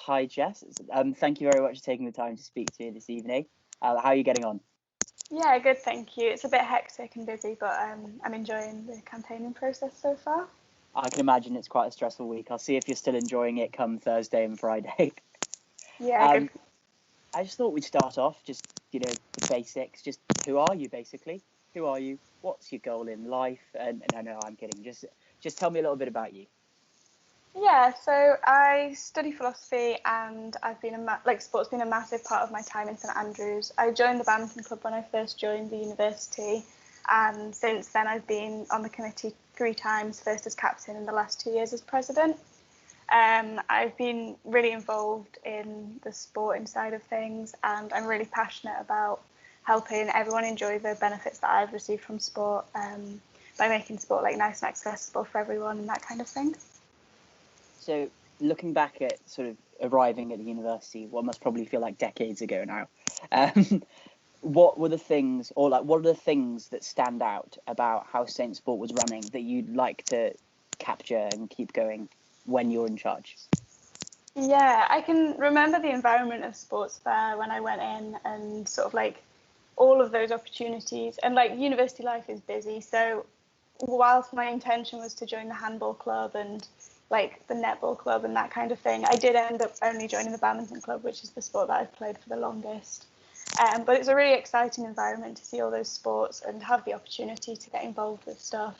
Hi, Jess. Thank you very much for taking the time to speak to me this evening. How are you getting on? Yeah, good, thank you. It's a bit hectic and busy, but I'm enjoying the campaigning process so far. I can imagine it's quite a stressful week. I'll see if you're still enjoying it come Thursday and Friday. Yeah, good. um, I just thought we'd start off just, the basics. Just who are you, basically? Who are you? What's your goal in life? And no, I'm kidding. Just tell me a little bit about you. Yeah, so I study philosophy and I've been sport's been a massive part of my time in St Andrews. I joined the badminton club when I first joined the university, and since then I've been on the committee 3 times, first as captain and the last 2 years as president. I've been really involved in the sporting side of things, and I'm really passionate about helping everyone enjoy the benefits that I've received from sport, by making sport nice and accessible for everyone and that kind of thing. So looking back at sort of arriving at the university, what must probably feel like decades ago now, what were the things, or what are the things that stand out about how Saint Sport was running that you'd like to capture and keep going when you're in charge? Yeah, I can remember the environment of sports fair when I went in, and sort of all of those opportunities. And university life is busy, so whilst my intention was to join the handball club and the netball club and that kind of thing, I did end up only joining the badminton club, which is the sport that I've played for the longest. But it's a really exciting environment to see all those sports and have the opportunity to get involved with stuff.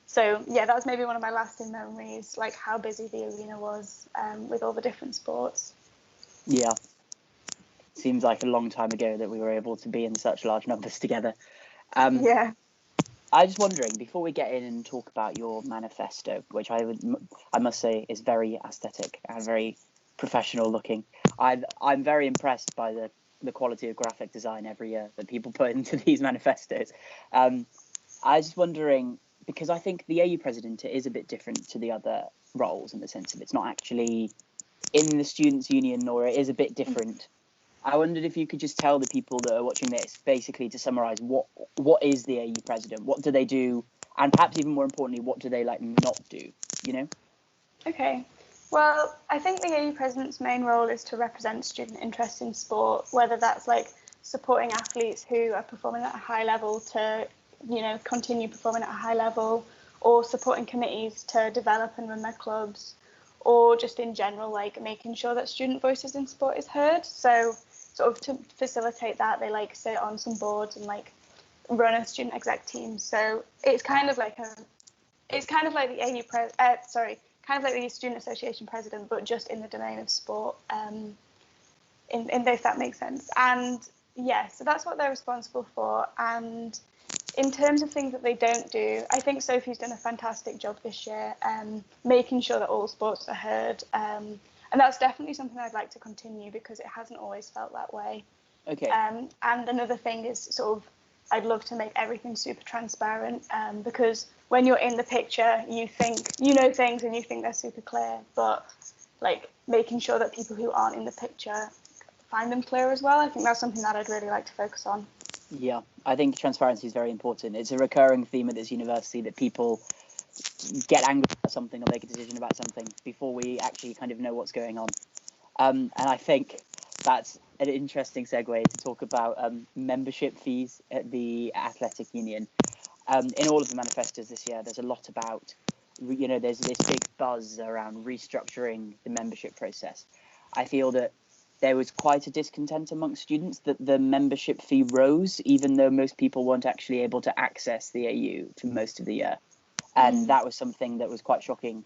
So yeah, that was maybe one of my lasting memories, how busy the arena was, with all the different sports. Yeah, seems like a long time ago that we were able to be in such large numbers together. Yeah. I was just wondering, before we get in and talk about your manifesto, which I must say is very aesthetic and very professional looking. I'm very impressed by the quality of graphic design every year that people put into these manifestos. I was just wondering, because I think the AU president is a bit different to the other roles in the sense of it's not actually in the students' union, or it is a bit different. I wondered if you could just tell the people that are watching this, basically, to summarize what is the AU president, what do they do, and perhaps even more importantly, what do they not do, Okay. Well, I think the AU president's main role is to represent student interest in sport, whether that's supporting athletes who are performing at a high level to, continue performing at a high level, or supporting committees to develop and run their clubs, or just in general, making sure that student voices in sport is heard. So sort of to facilitate that, they sit on some boards and run a student exec team. So it's kind of like the AU kind of like the student association president, but just in the domain of sport. If that makes sense. And yeah, so that's what they're responsible for. And in terms of things that they don't do, I think Sophie's done a fantastic job this year, making sure that all sports are heard. And that's definitely something I'd like to continue because it hasn't always felt that way. Okay. And another thing is sort of, I'd love to make everything super transparent, because when you're in the picture, you think you know things and you think they're super clear, but making sure that people who aren't in the picture find them clear as well. I think that's something that I'd really like to focus on. Yeah, I think transparency is very important. It's a recurring theme at this university that people get angry at something or make a decision about something before we actually kind of know what's going on. And I think that's an interesting segue to talk about membership fees at the athletic union. In all of the manifestos this year, there's a lot about, there's this big buzz around restructuring the membership process. I feel that there was quite a discontent amongst students that the membership fee rose, even though most people weren't actually able to access the AU for most of the year. And that was something that was quite shocking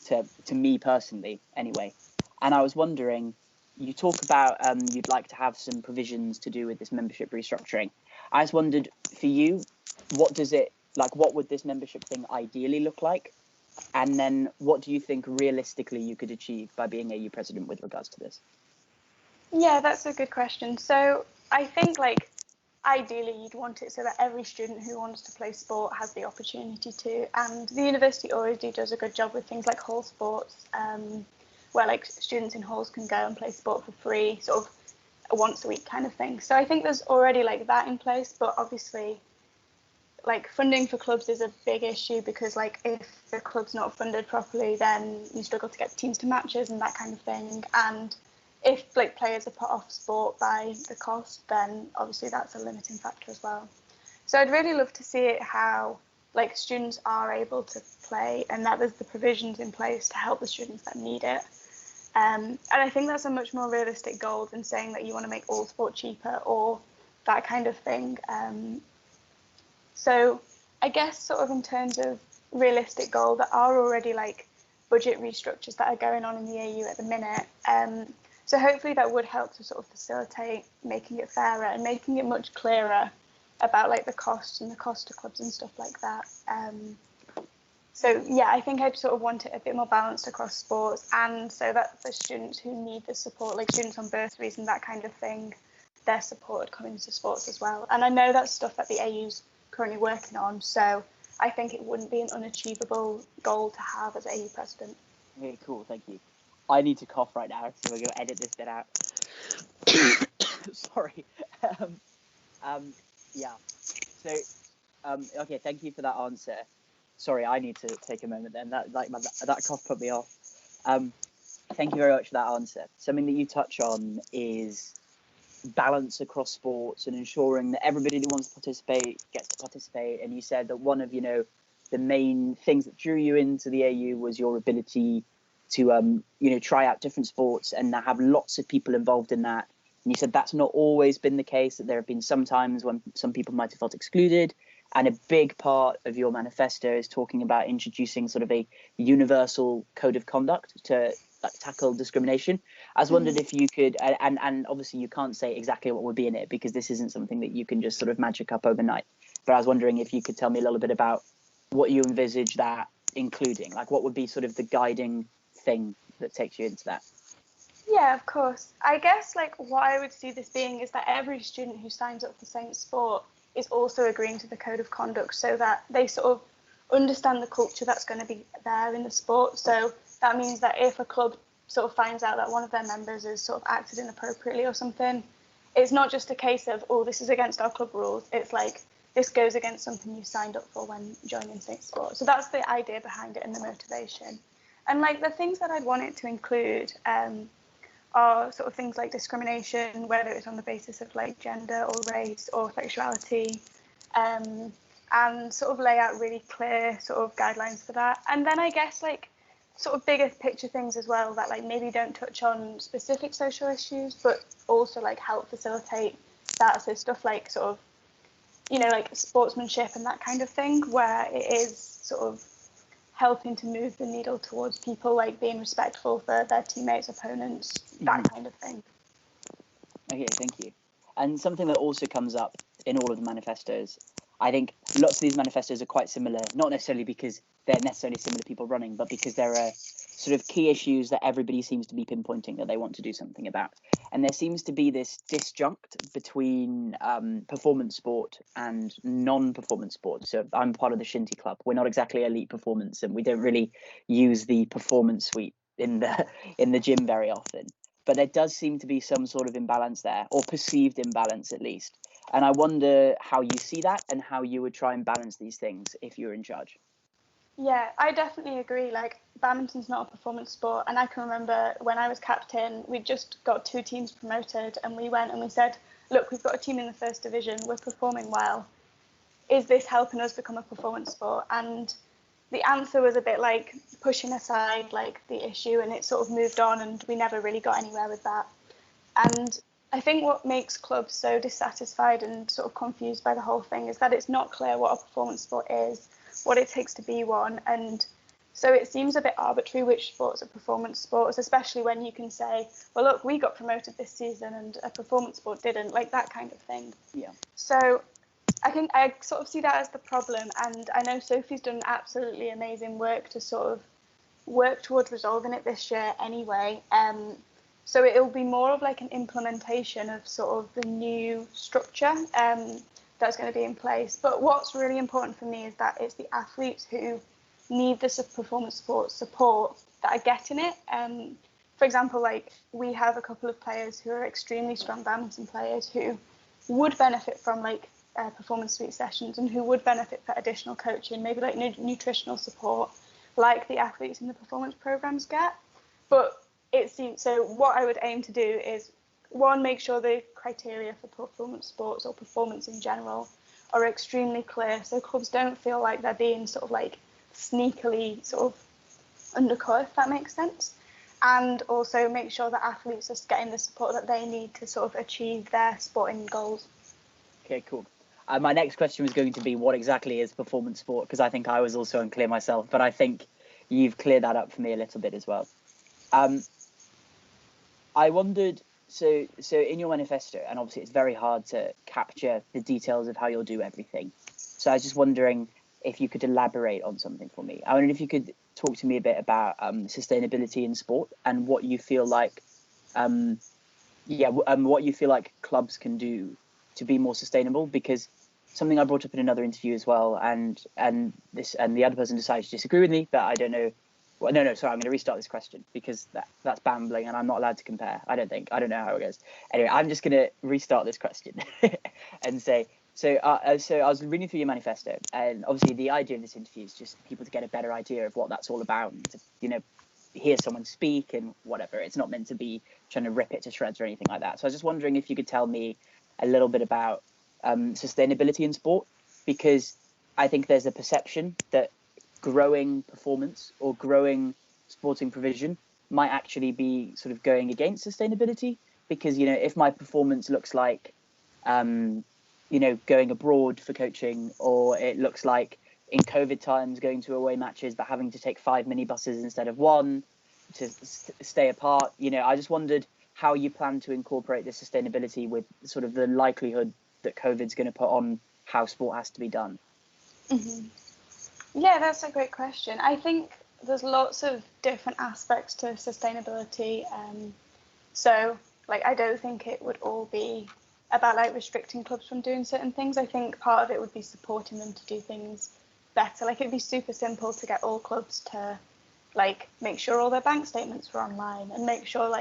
to me personally, anyway. And I was wondering, you talk about you'd like to have some provisions to do with this membership restructuring. I just wondered, for you, what would this membership thing ideally look like? And then what do you think realistically you could achieve by being AU president with regards to this? Yeah, that's a good question. So I think ideally you'd want it so that every student who wants to play sport has the opportunity to, and the university already does a good job with things like hall sports, where students in halls can go and play sport for free, sort of a once a week kind of thing. So I think there's already that in place, but obviously like funding for clubs is a big issue, because like if the club's not funded properly, then you struggle to get teams to matches and that kind of thing. And if like players are put off sport by the cost, then obviously that's a limiting factor as well. So I'd really love to see it how like students are able to play, and that there's the provisions in place to help the students that need it. And I think that's a much more realistic goal than saying that you want to make all sport cheaper or that kind of thing. So I guess sort of in terms of realistic goal, there are already like budget restructures that are going on in the AU at the minute. So hopefully that would help to sort of facilitate making it fairer and making it much clearer about like the costs and the cost to clubs and stuff like that. So yeah, I think I'd sort of want it a bit more balanced across sports, and so that the students who need the support, like students on bursaries and that kind of thing, their support coming to sports as well. And I know that's stuff that the AU's currently working on, so I think it wouldn't be an unachievable goal to have as AU president. Okay, cool, thank you. I need to cough right now, so we're going to edit this bit out. Sorry. Yeah. So, okay, thank you for that answer. Sorry, I need to take a moment then. That cough put me off. Thank you very much for that answer. Something that you touch on is balance across sports and ensuring that everybody that wants to participate gets to participate. And you said that one of, the main things that drew you into the AU was your ability to, try out different sports and have lots of people involved in that. And you said that's not always been the case, that there have been some times when some people might have felt excluded. And a big part of your manifesto is talking about introducing sort of a universal code of conduct to tackle discrimination. I was wondered if you could, and obviously you can't say exactly what would be in it because this isn't something that you can just sort of magic up overnight. But I was wondering if you could tell me a little bit about what you envisage that including, like what would be sort of the guiding thing that takes you into that. Yeah, of course. I guess like what I would see this being is that every student who signs up for the same sport is also agreeing to the code of conduct, so that they sort of understand the culture that's going to be there in the sport. So that means that if a club sort of finds out that one of their members has sort of acted inappropriately or something, it's not just a case of, oh, this is against our club rules. It's like, this goes against something you signed up for when joining state sport. So that's the idea behind it and the motivation. And like the things that I'd want it to include are sort of things like discrimination, whether it's on the basis of like gender or race or sexuality, and sort of lay out really clear sort of guidelines for that. And then I guess like sort of bigger picture things as well that like maybe don't touch on specific social issues, but also like help facilitate that. So stuff like sort of, like sportsmanship and that kind of thing, where it is sort of helping to move the needle towards people like being respectful for their teammates, opponents, that kind of thing. Okay, thank you. And something that also comes up in all of the manifestos, I think lots of these manifestos are quite similar, not necessarily because they're necessarily similar people running, but because there are sort of key issues that everybody seems to be pinpointing that they want to do something about. And there seems to be this disjunct between performance sport and non-performance sport. So I'm part of the Shinty Club. We're not exactly elite performance, and we don't really use the performance suite in the gym very often. But there does seem to be some sort of imbalance there, or perceived imbalance at least. And I wonder how you see that and how you would try and balance these things if you were in charge. Yeah, I definitely agree. Like, badminton's not a performance sport. And I can remember when I was captain, we just got 2 teams promoted, and we went and we said, look, we've got a team in the first division, we're performing well. Is this helping us become a performance sport? And the answer was a bit like pushing aside like the issue, and it sort of moved on, and we never really got anywhere with that. And I think what makes clubs so dissatisfied and sort of confused by the whole thing is that it's not clear what a performance sport is, what it takes to be one. And so it seems a bit arbitrary which sports are performance sports, especially when you can say, well, look, we got promoted this season and a performance sport didn't, like that kind of thing. Yeah. So I think I sort of see that as the problem. And I know Sophie's done absolutely amazing work to sort of work towards resolving it this year anyway. So it'll be more of like an implementation of sort of the new structure that's going to be in place. But what's really important for me is that it's the athletes who need this performance sport support that are getting it. For example, like we have a couple of players who are extremely strong badminton players who would benefit from like performance suite sessions and who would benefit for additional coaching, maybe like nutritional support, like the athletes in the performance programs get. But it seems, so what I would aim to do is, one, make sure the criteria for performance sports or performance in general are extremely clear, so clubs don't feel like they're being sort of like sneakily sort of undercut, if that makes sense. And also make sure that athletes are getting the support that they need to sort of achieve their sporting goals. Okay, cool. My next question was going to be, what exactly is performance sport? Because I think I was also unclear myself, but I think you've cleared that up for me a little bit as well. I wondered, so in your manifesto, and obviously it's very hard to capture the details of how you'll do everything. So I was just wondering if you could elaborate on something for me. I wondered if you could talk to me a bit about sustainability in sport and what you feel like, what you feel like clubs can do to be more sustainable. Because something I brought up in another interview as well, and the other person decided to disagree with me, but I don't know. Well, no, sorry, I'm going to restart this question because that's bambling and I'm not allowed to compare. I don't know how it goes. Anyway, I'm just going to restart this question and say, so I was reading through your manifesto, and obviously the idea of this interview is just people to get a better idea of what that's all about, and to, hear someone speak and whatever. It's not meant to be trying to rip it to shreds or anything like that. So I was just wondering if you could tell me a little bit about sustainability in sport, because I think there's a perception that growing performance or growing sporting provision might actually be sort of going against sustainability, because if my performance looks like going abroad for coaching, or it looks like in COVID times going to away matches but having to take 5 minibuses instead of one to stay apart, I just wondered how you plan to incorporate the sustainability with sort of the likelihood that COVID's going to put on how sport has to be done. Mm-hmm. Yeah, that's a great question. I think there's lots of different aspects to sustainability. So, I don't think it would all be about restricting clubs from doing certain things. I think part of it would be supporting them to do things better. It'd be super simple to get all clubs to make sure all their bank statements were online, and make sure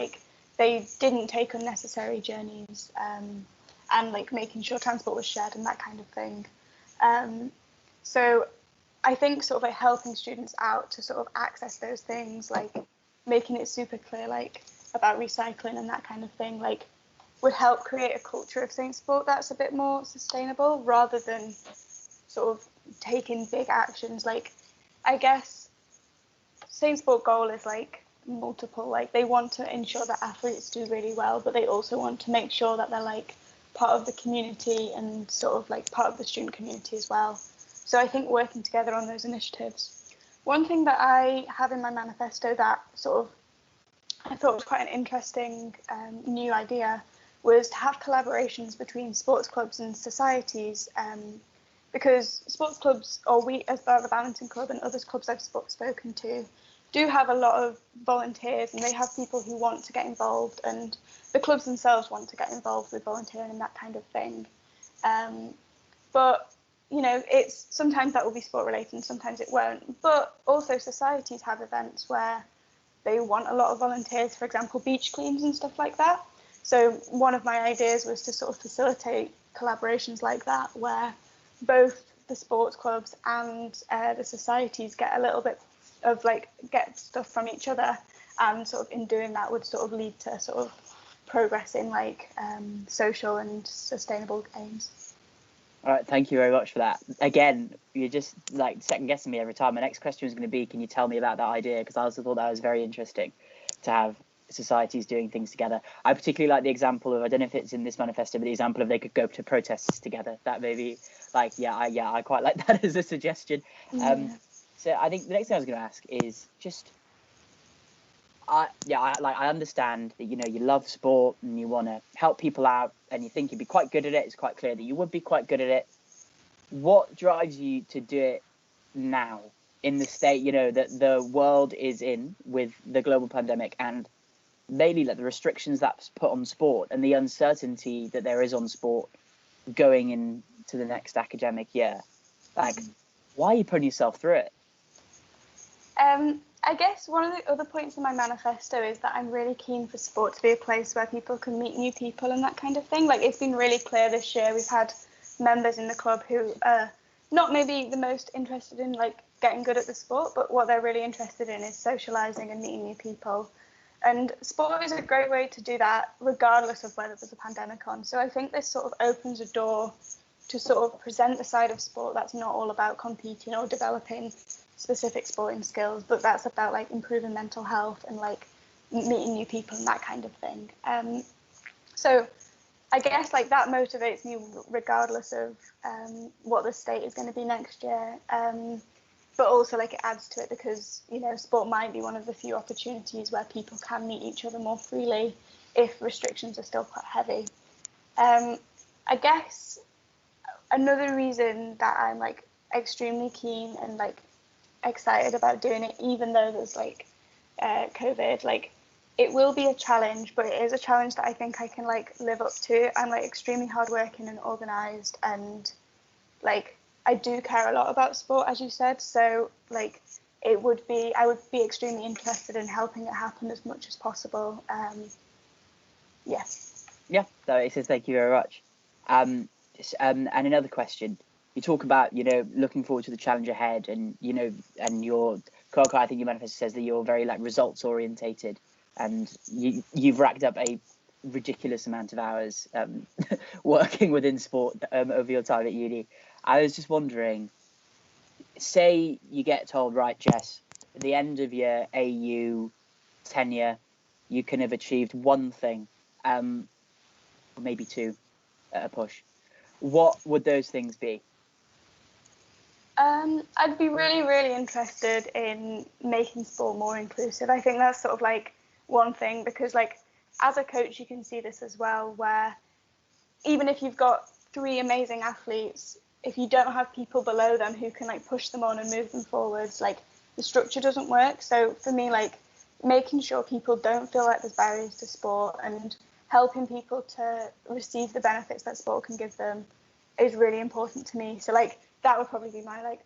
they didn't take unnecessary journeys, and making sure transport was shared and that kind of thing. So I think sort of helping students out to sort of access those things, making it super clear about recycling and that kind of thing, would help create a culture of Saint Sport that's a bit more sustainable, rather than sort of taking big actions. I guess Saint Sport goal is multiple. They want to ensure that athletes do really well, but they also want to make sure that they're part of the community and sort of part of the student community as well. So I think working together on those initiatives. One thing that I have in my manifesto that sort of I thought was quite an interesting new idea was to have collaborations between sports clubs and societies, because sports clubs, or we as the Badminton Club and other clubs I've spoken to, do have a lot of volunteers, and they have people who want to get involved, and the clubs themselves want to get involved with volunteering and that kind of thing. But it's sometimes that will be sport related and sometimes it won't. But also societies have events where they want a lot of volunteers, for example, beach cleans and stuff like that. So one of my ideas was to sort of facilitate collaborations like that, where both the sports clubs and the societies get a little bit of get stuff from each other, and sort of in doing that would sort of lead to sort of progress in social and sustainable aims. All right, thank you very much for that. Again, you're just second guessing me every time. My next question was going to be, can you tell me about that idea? Because I also thought that was very interesting to have societies doing things together. I particularly like the example of, I don't know if it's in this manifesto, but the example of they could go to protests together. That maybe I quite like that as a suggestion. Yeah. So I think the next thing I was going to ask is just, I understand that you love sport and you want to help people out and you think you'd be quite good at it. It's quite clear that you would be quite good at it. What drives you to do it now, in the state that the world is in with the global pandemic, and mainly the restrictions that's put on sport and the uncertainty that there is on sport going into the next academic year? Why are you putting yourself through it? I guess one of the other points in my manifesto is that I'm really keen for sport to be a place where people can meet new people and that kind of thing. It's been really clear this year. We've had members in the club who are not maybe the most interested in like getting good at the sport, but what they're really interested in is socializing and meeting new people. And sport is a great way to do that, regardless of whether there's a pandemic on. So I think this sort of opens a door to sort of present a side of sport that's not all about competing or developing specific sporting skills, but that's about like improving mental health and like meeting new people and that kind of thing. So I guess like that motivates me regardless of what the state is going to be next year. But also like it adds to it because, you know, sport might be one of the few opportunities where people can meet each other more freely if restrictions are still quite heavy. I guess another reason that I'm like extremely keen and like excited about doing it, even though there's like COVID, like it will be a challenge, but it is a challenge that I think I can like live up to. I'm like extremely hardworking and organized, and like I do care a lot about sport, as you said. So like I would be extremely interested in helping it happen as much as possible. Yeah. Yeah, so thank you very much. And another question. You talk about, you know, looking forward to the challenge ahead, and, you know, and your Coco, I think your manifesto says that you're very like results orientated, and you've racked up a ridiculous amount of hours working within sport over your time at uni. I was just wondering, say you get told, right, Jess, at the end of your AU tenure, you can have achieved one thing, maybe two at a push. What would those things be? I'd be really, really interested in making sport more inclusive. I think that's sort of like one thing, because like as a coach, you can see this as well, where even if you've got three amazing athletes, if you don't have people below them who can like push them on and move them forwards, like the structure doesn't work. So for me, like making sure people don't feel like there's barriers to sport and helping people to receive the benefits that sport can give them is really important to me. So like that would probably be my like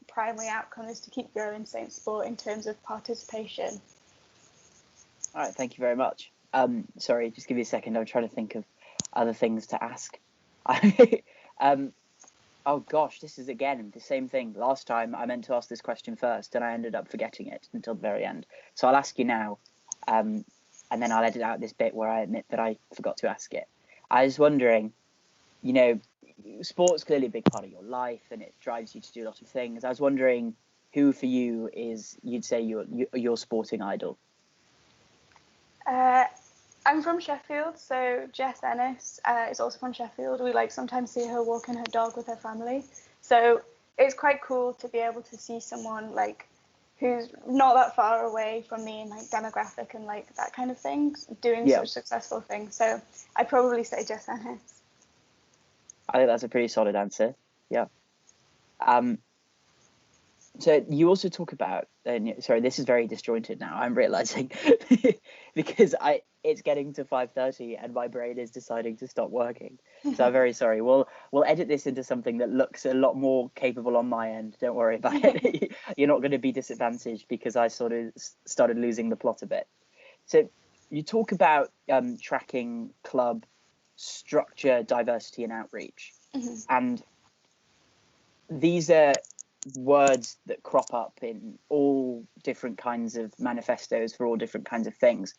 primary outcome, is to keep growing Saint sport in terms of participation. All right, thank you very much. Sorry, just give me a second. I'm trying to think of other things to ask. Oh gosh, this is again the same thing. Last time I meant to ask this question first, and I ended up forgetting it until the very end. So I'll ask you now, and then I'll edit out this bit where I admit that I forgot to ask it. I was wondering, you know, sport's clearly a big part of your life, and it drives you to do a lot of things. I was wondering who for you is, you'd say, your sporting idol. I'm from Sheffield, so Jess is also from Sheffield. We like sometimes see her walking her dog with her family. So it's quite cool to be able to see someone like who's not that far away from me in like demographic and like that kind of thing, doing such successful things. So I'd probably say Jess Ennis. I think that's a pretty solid answer. Yeah. So you also talk about, sorry, this is very disjointed now, I'm realizing, because it's getting to 5:30 and my brain is deciding to stop working. So I'm very sorry. We'll edit this into something that looks a lot more capable on my end. Don't worry about it. You're not going to be disadvantaged because I sort of started losing the plot a bit. So you talk about tracking club structure, diversity and outreach. Mm-hmm. And these are words that crop up in all different kinds of manifestos for all different kinds of things.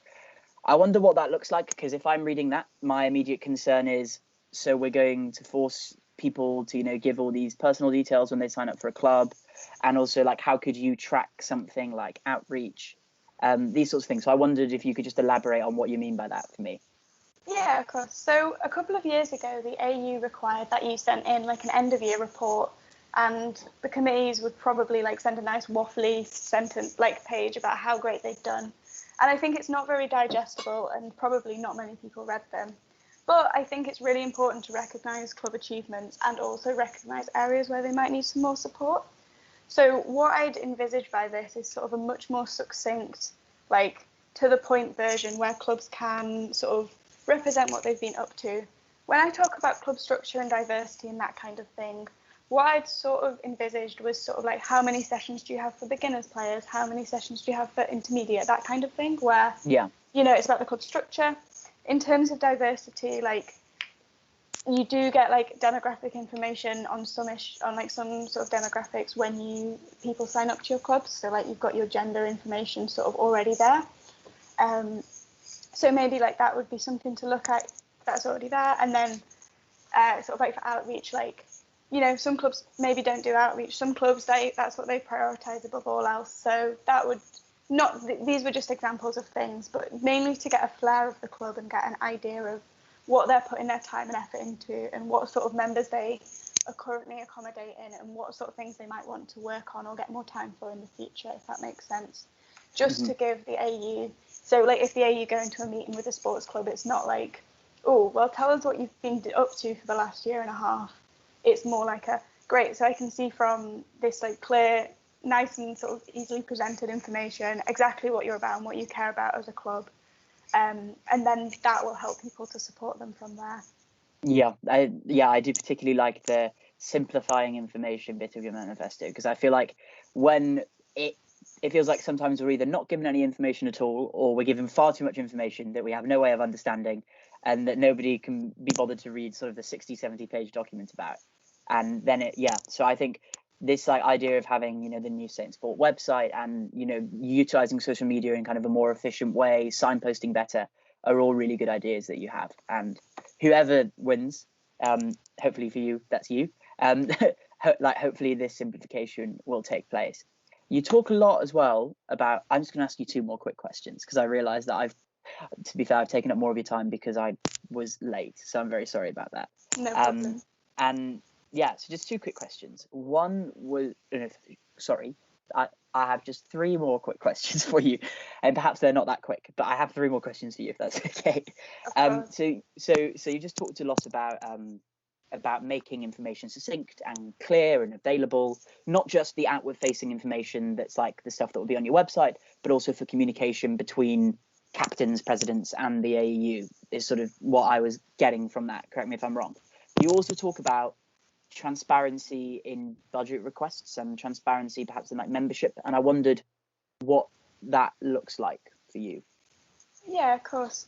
I wonder what that looks like, because if I'm reading that, my immediate concern is, so we're going to force people to, you know, give all these personal details when they sign up for a club, and also like how could you track something like outreach, these sorts of things. So I wondered if you could just elaborate on what you mean by that for me. Yeah, of course. So a couple of years ago, the AU required that you sent in like an end of year report, and the committees would probably like send a nice waffly sentence like page about how great they'd done. And I think it's not very digestible, and probably not many people read them. But I think it's really important to recognise club achievements and also recognise areas where they might need some more support. So what I'd envisage by this is sort of a much more succinct, like to the point version where clubs can sort of represent what they've been up to. When I talk about club structure and diversity and that kind of thing, what I'd sort of envisaged was sort of like, how many sessions do you have for beginners players? How many sessions do you have for intermediate? That kind of thing, where, you know, it's about the club structure. In terms of diversity, like you do get like demographic information on on like some sort of demographics when people sign up to your clubs. So like you've got your gender information sort of already there. So maybe like that would be something to look at that's already there. And then sort of like for outreach, like, some clubs maybe don't do outreach. Some clubs, that's what they prioritize above all else. So that would these were just examples of things, but mainly to get a flair of the club and get an idea of what they're putting their time and effort into and what sort of members they are currently accommodating and what sort of things they might want to work on or get more time for in the future, if that makes sense. Just to give the AU, so like if the AU go into a meeting with a sports club, it's not like, oh, well, tell us what you've been up to for the last year and a half. It's more like great, so I can see from this like clear, nice and sort of easily presented information exactly what you're about and what you care about as a club. And then that will help people to support them from there. Yeah, I do particularly like the simplifying information bit of your manifesto, because I feel like when it feels like sometimes we're either not given any information at all, or we're given far too much information that we have no way of understanding, and that nobody can be bothered to read sort of the 60-70 page document about. And then so I think this like idea of having, the New Saint Sport website and, utilizing social media in kind of a more efficient way, signposting better, are all really good ideas that you have. And whoever wins, hopefully for you, that's you. Hopefully this simplification will take place. You talk a lot as well about, I'm just going to ask you two more quick questions, because I realize that to be fair, I've taken up more of your time because I was late. So I'm very sorry about that. No problem. And so just two quick questions. One was, sorry, I have just three more quick questions for you, and perhaps they're not that quick, but I have three more questions for you, if that's okay. So you just talked a lot about making information succinct and clear and available, not just the outward facing information that's like the stuff that will be on your website, but also for communication between captains, presidents, and the AEU is sort of what I was getting from that. Correct me if I'm wrong. You also talk about transparency in budget requests and transparency perhaps in like membership, and I wondered what that looks like for you. Yeah, of course.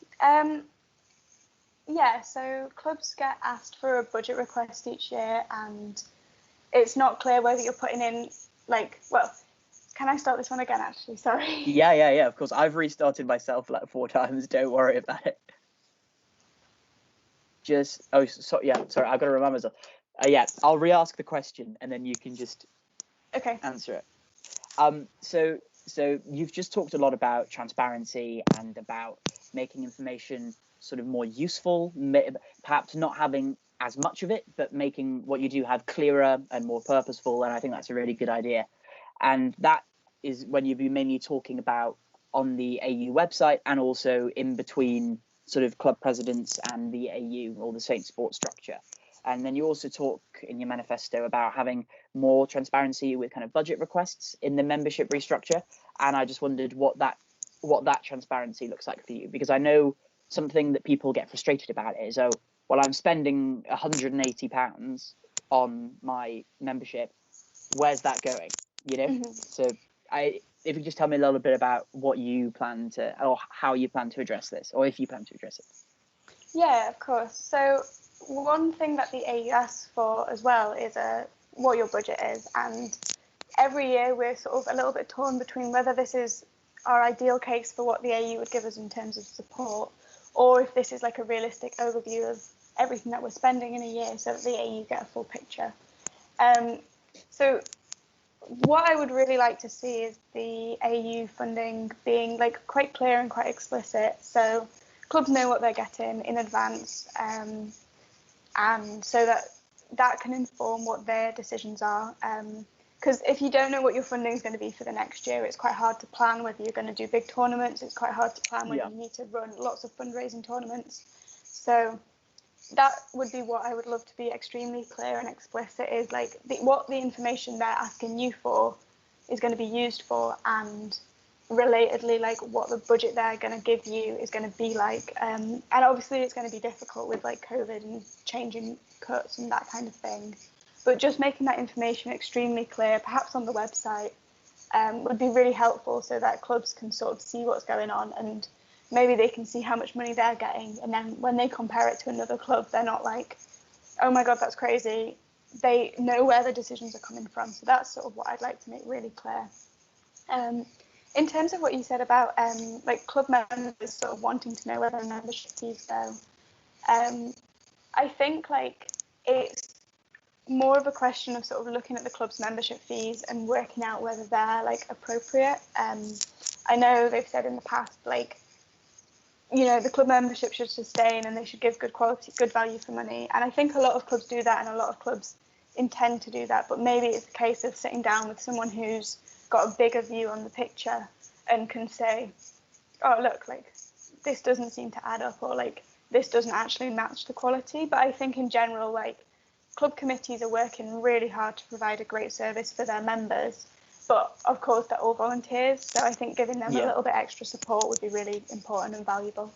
So clubs get asked for a budget request each year, and it's not clear whether you're putting in can I start this one again, actually? Sorry. Yeah, of course. I've restarted myself like 4 times. Don't worry about it. Sorry, I've got to remind myself. I'll re-ask the question and then you can just answer it. So you've just talked a lot about transparency and about making information sort of more useful, perhaps not having as much of it, but making what you do have clearer and more purposeful. And I think that's a really good idea. And that is when you've been mainly talking about on the AU website and also in between sort of club presidents and the AU or the Saint Sport structure. And then you also talk in your manifesto about having more transparency with kind of budget requests in the membership restructure. And I just wondered what that transparency looks like for you, because I know something that people get frustrated about is, I'm spending £180 on my membership. Where's that going? So if you just tell me a little bit about what you plan to, or how you plan to address this, or if you plan to address it. Yeah, of course. So one thing that the AU asks for as well is what your budget is, and every year we're sort of a little bit torn between whether this is our ideal case for what the AU would give us in terms of support, or if this is like a realistic overview of everything that we're spending in a year so that the AU get a full picture. So what I would really like to see is the AU funding being like quite clear and quite explicit, so clubs know what they're getting in advance, and so that can inform what their decisions are. Because if you don't know what your funding is going to be for the next year, it's quite hard to plan whether you're going to do big tournaments. It's quite hard to plan whether you need to run lots of fundraising tournaments. So that would be what I would love to be extremely clear and explicit, is like what the information they're asking you for is going to be used for, and relatedly like what the budget they're going to give you is going to be like. And obviously it's going to be difficult with like COVID and changing cuts and that kind of thing, but just making that information extremely clear, perhaps on the website, would be really helpful, so that clubs can sort of see what's going on, and maybe they can see how much money they're getting, and then when they compare it to another club, they're not like, oh my God, that's crazy. They know where the decisions are coming from. So that's sort of what I'd like to make really clear. In terms of what you said about like club members sort of wanting to know where their membership fees go, I think like it's more of a question of sort of looking at the club's membership fees and working out whether they're like appropriate. I know they've said in the past, like, you know, the club membership should sustain and they should give good quality, good value for money. And I think a lot of clubs do that and a lot of clubs intend to do that. But maybe it's a case of sitting down with someone who's got a bigger view on the picture and can say, oh, look, like, this doesn't seem to add up, or like, this doesn't actually match the quality. But I think in general, like, club committees are working really hard to provide a great service for their members. But of course, they're all volunteers. So I think giving them a little bit extra support would be really important and valuable.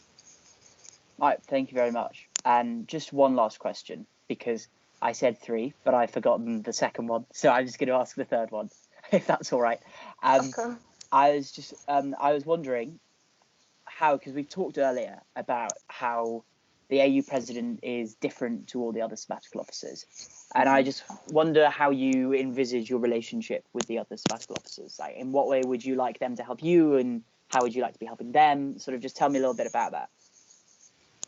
Right, thank you very much. And just one last question, because I said 3, but I've forgotten the second one. So I'm just going to ask the third one, if that's all right. Okay. I was wondering how, because we've talked earlier about how the AU president is different to all the other sabbatical officers. And I just wonder how you envisage your relationship with the other sabbatical officers. Like, in what way would you like them to help you, and how would you like to be helping them? Sort of just tell me a little bit about that.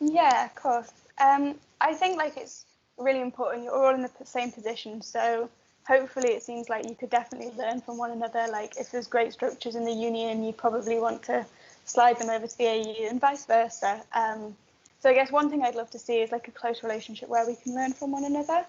Yeah, of course. I think like it's really important. You're all in the same position, so hopefully it seems like you could definitely learn from one another. Like if there's great structures in the union, you probably want to slide them over to the AU and vice versa. So I guess one thing I'd love to see is like a close relationship where we can learn from one another.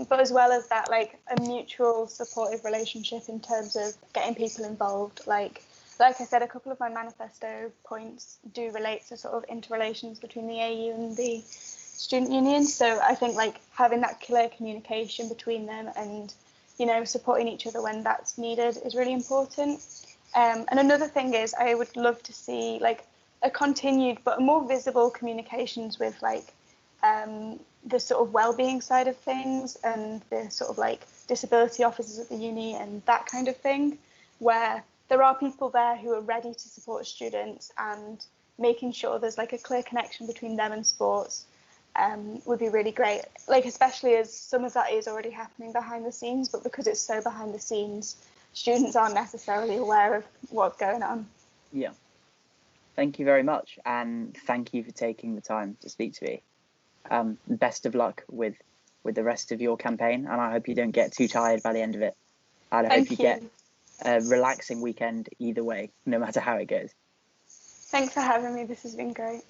But as well as that, like a mutual supportive relationship in terms of getting people involved. Like I said, a couple of my manifesto points do relate to sort of interrelations between the AU and the student union. So I think like having that clear communication between them and, you know, supporting each other when that's needed is really important. And another thing is I would love to see like a continued but more visible communications with like the sort of well-being side of things and the sort of like disability officers at the uni and that kind of thing, where there are people there who are ready to support students, and making sure there's like a clear connection between them and sports would be really great. Like especially as some of that is already happening behind the scenes, but because it's so behind the scenes, students aren't necessarily aware of what's going on. Yeah. Thank you very much, and thank you for taking the time to speak to me. Best of luck with the rest of your campaign, and I hope you don't get too tired by the end of it. I hope you get a relaxing weekend either way, no matter how it goes. Thanks for having me. This has been great.